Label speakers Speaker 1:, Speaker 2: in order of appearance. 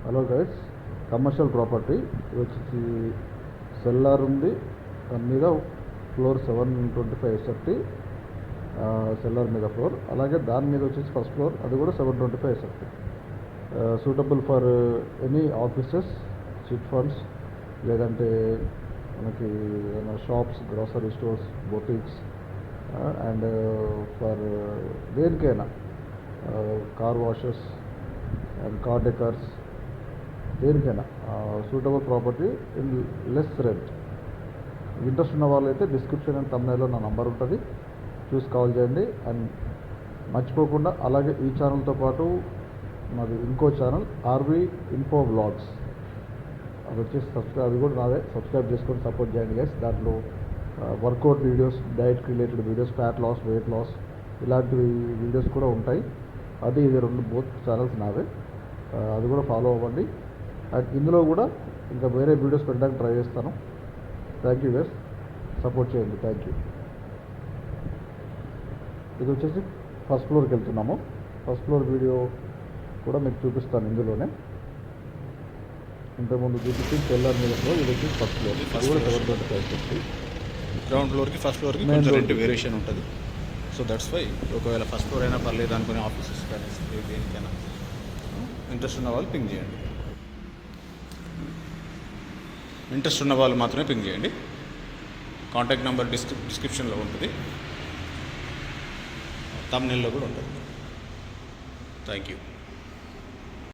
Speaker 1: Hello guys, commercial property వచ్చి cellar ఉంది. దాని మీద ఫ్లోర్ 725 ఎస్ఎఫ్టీ సెల్లార్ మీద ఫ్లోర్. అలాగే దాని మీద వచ్చేసి ఫస్ట్ ఫ్లోర్, అది కూడా 725 SFT. Suitable for any offices, chit funds, లేదంటే మనకి shops, grocery stores, boutiques and for దేనికైనా car washes and car decors, దేనికైనా suitable property in less rent. Interest ఉన్న వాళ్ళు అయితే డిస్క్రిప్షన్ అండ్ తమ్నైల్లో నా నంబర్ ఉంటుంది, చూసి కాల్ చేయండి. అండ్ మర్చిపోకుండా అలాగే ఈ ఛానల్తో పాటు మాది ఇంకో ఛానల్ ఆర్వి ఇన్ఫో బ్లాగ్స్, అది వచ్చేసి అది కూడా నాదే, సబ్స్క్రైబ్ చేసుకొని సపోర్ట్ చేయండి గైస్. దాంట్లో workout videos, diet related videos, fat loss, weight loss, ఇలాంటి వీడియోస్ కూడా ఉంటాయి. అది ఇది రెండు బోత్ ఛానల్స్ నావే, అది కూడా ఫాలో అవ్వండి. అండ్ ఇందులో కూడా ఇంకా వేరే వీడియోస్ పెట్టడానికి ట్రై చేస్తాను. థ్యాంక్ యూ గైస్, సపోర్ట్ చేయండి. Thank you. ఇది వచ్చేసి ఫస్ట్ ఫ్లోర్కి వెళ్తున్నాము. ఫస్ట్ ఫ్లోర్ వీడియో కూడా మీకు చూపిస్తాను ఇందులోనే. ఇంతకుముందు చూపించి సెల్లార్ మీద ఫ్లోర్, ఇది వచ్చి ఫస్ట్ ఫ్లోర్, అది కూడా 725
Speaker 2: గ్రౌండ్ ఫ్లోర్కి ఫస్ట్ ఫ్లోర్కి కొంచెం రెంట్ వేరియేషన్ ఉంటుంది. సో దట్స్ వై ఒకవేళ ఫస్ట్ ఫ్లోర్ అయినా పర్లేదు అనుకునే ఆఫీసెస్ కానీ దేనికైనా ఇంట్రెస్ట్ ఉన్న వాళ్ళు పింగ్ చేయండి. ఇంట్రెస్ట్ ఉన్న వాళ్ళు మాత్రమే పింగ్ చేయండి. కాంటాక్ట్ నెంబర్ డిస్క్రిప్షన్లో ఉంటుంది, తమ్నైల్లో కూడా ఉంటుంది. Thank you.